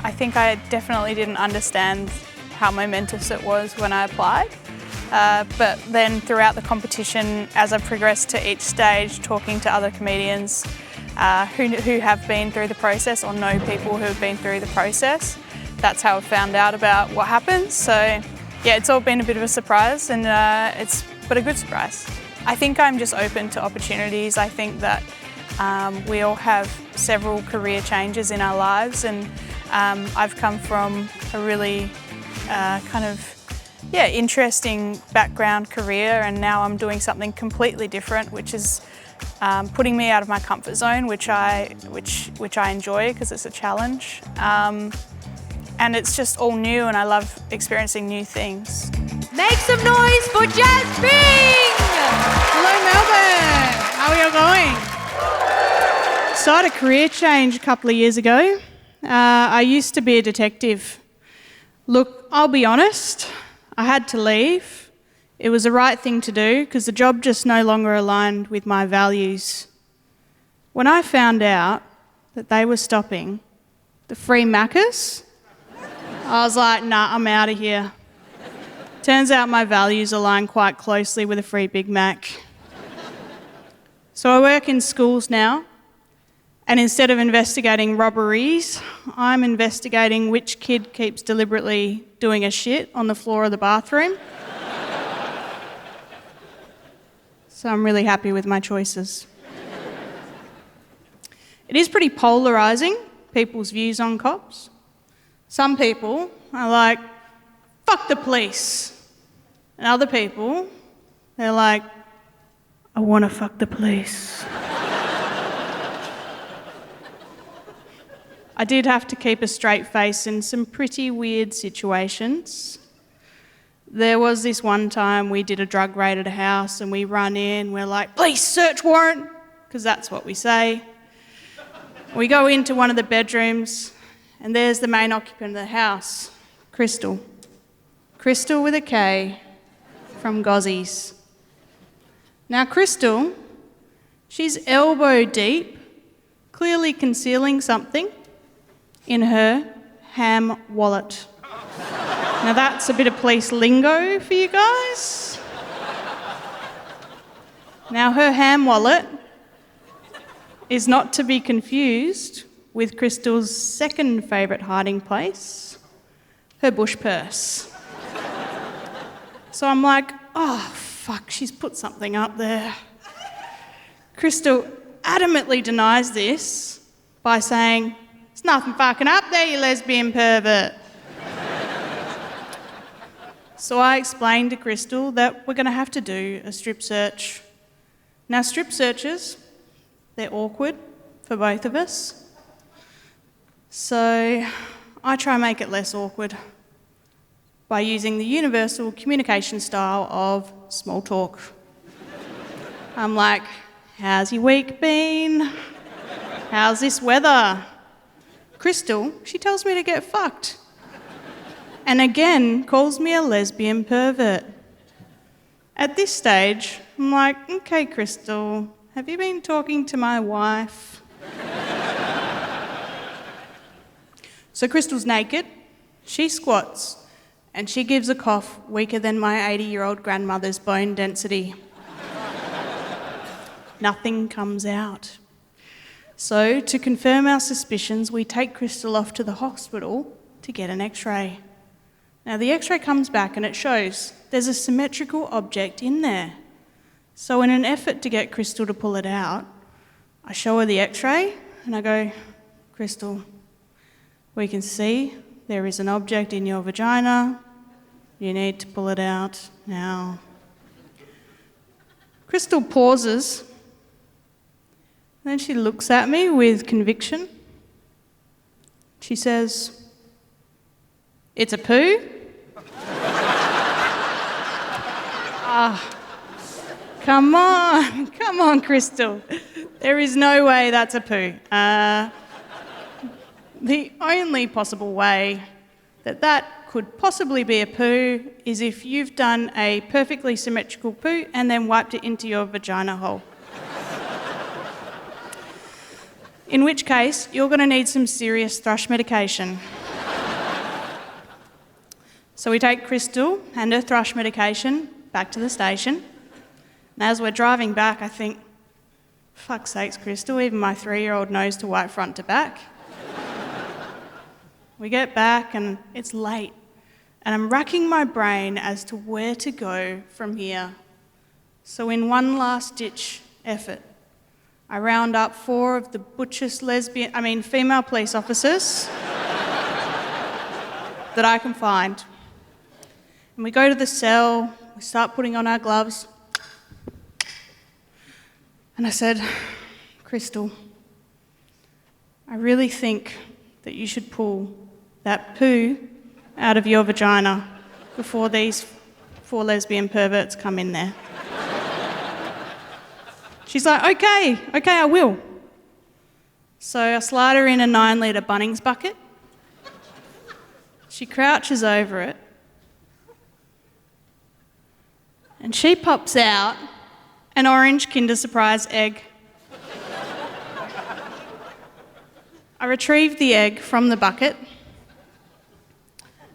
I think I definitely didn't understand how momentous it was when I applied. But then throughout the competition, as I progressed to each stage, talking to other comedians who have been through the process or know people who have been through the process, that's how I found out about what happens. So yeah, it's all been a bit of a surprise, but a good surprise. I think I'm just open to opportunities. I think that we all have several career changes in our lives, and I've come from a really interesting background career, and now I'm doing something completely different, which is putting me out of my comfort zone, which I enjoy because it's a challenge. And it's just all new, and I love experiencing new things. Make some noise for Jazz Bing! Hello Melbourne, how are you going? Started a career change a couple of years ago. I used to be a detective. Look, I'll be honest, I had to leave. It was the right thing to do because the job just no longer aligned with my values. When I found out that they were stopping the free Maccas, I was like, nah, I'm out of here. Turns out my values align quite closely with a free Big Mac. So I work in schools now, and instead of investigating robberies, I'm investigating which kid keeps deliberately doing a shit on the floor of the bathroom. So I'm really happy with my choices. It is pretty polarising, people's views on cops. Some people are like, fuck the police. And other people, they're like, I want to fuck the police. I did have to keep a straight face in some pretty weird situations. There was this one time we did a drug raid at a house and we run in, we're like, police search warrant, because that's what we say. We go into one of the bedrooms and there's the main occupant of the house, Crystal. Crystal with a K, from Gozzies. Now Crystal, she's elbow deep, clearly concealing something in her ham wallet. Now that's a bit of police lingo for you guys. Now her ham wallet is not to be confused with Crystal's second favourite hiding place, her bush purse. So I'm like, oh fuck, she's put something up there. Crystal adamantly denies this by saying, there's nothing fucking up there, you lesbian pervert. So I explained to Crystal that we're going to have to do a strip search. Now strip searches, they're awkward for both of us. So I try and make it less awkward by using the universal communication style of small talk. I'm like, how's your week been? How's this weather? Crystal, she tells me to get fucked. And again, calls me a lesbian pervert. At this stage, I'm like, okay, Crystal, have you been talking to my wife? So Crystal's naked, she squats, and she gives a cough weaker than my 80-year-old grandmother's bone density. Nothing comes out. So, to confirm our suspicions, we take Crystal off to the hospital to get an x-ray. Now, the x-ray comes back and it shows there's a symmetrical object in there. So, in an effort to get Crystal to pull it out, I show her the x-ray and I go, Crystal, we can see there is an object in your vagina. You need to pull it out now. Crystal pauses. Then she looks at me with conviction. She says, it's a poo? Come on, Crystal. There is no way that's a poo. The only possible way that could possibly be a poo is if you've done a perfectly symmetrical poo and then wiped it into your vagina hole. In which case, you're going to need some serious thrush medication. So we take Crystal and her thrush medication back to the station. And as we're driving back, I think, fuck's sakes, Crystal, even my 3-year-old knows to wipe front to back. We get back and it's late. And I'm racking my brain as to where to go from here. So in one last-ditch effort, I round up 4 of the butchest female police officers that I can find. And we go to the cell, we start putting on our gloves. And I said, Crystal, I really think that you should pull that poo out of your vagina before these 4 lesbian perverts come in there. She's like, okay, I will. So I slide her in a 9-litre Bunnings bucket. She crouches over it. And she pops out an orange Kinder Surprise egg. I retrieve the egg from the bucket.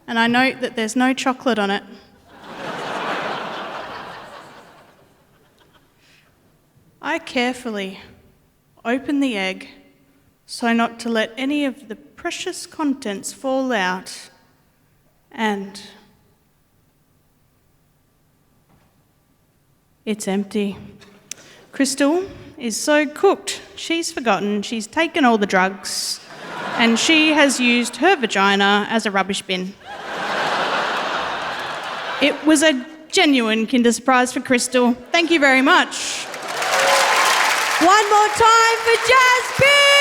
And I note that there's no chocolate on it. I carefully open the egg so not to let any of the precious contents fall out, and it's empty. Crystal is so cooked, she's forgotten she's taken all the drugs and she has used her vagina as a rubbish bin. It was a genuine Kinder Surprise for Crystal. Thank you very much. One more time for Jazz Ping!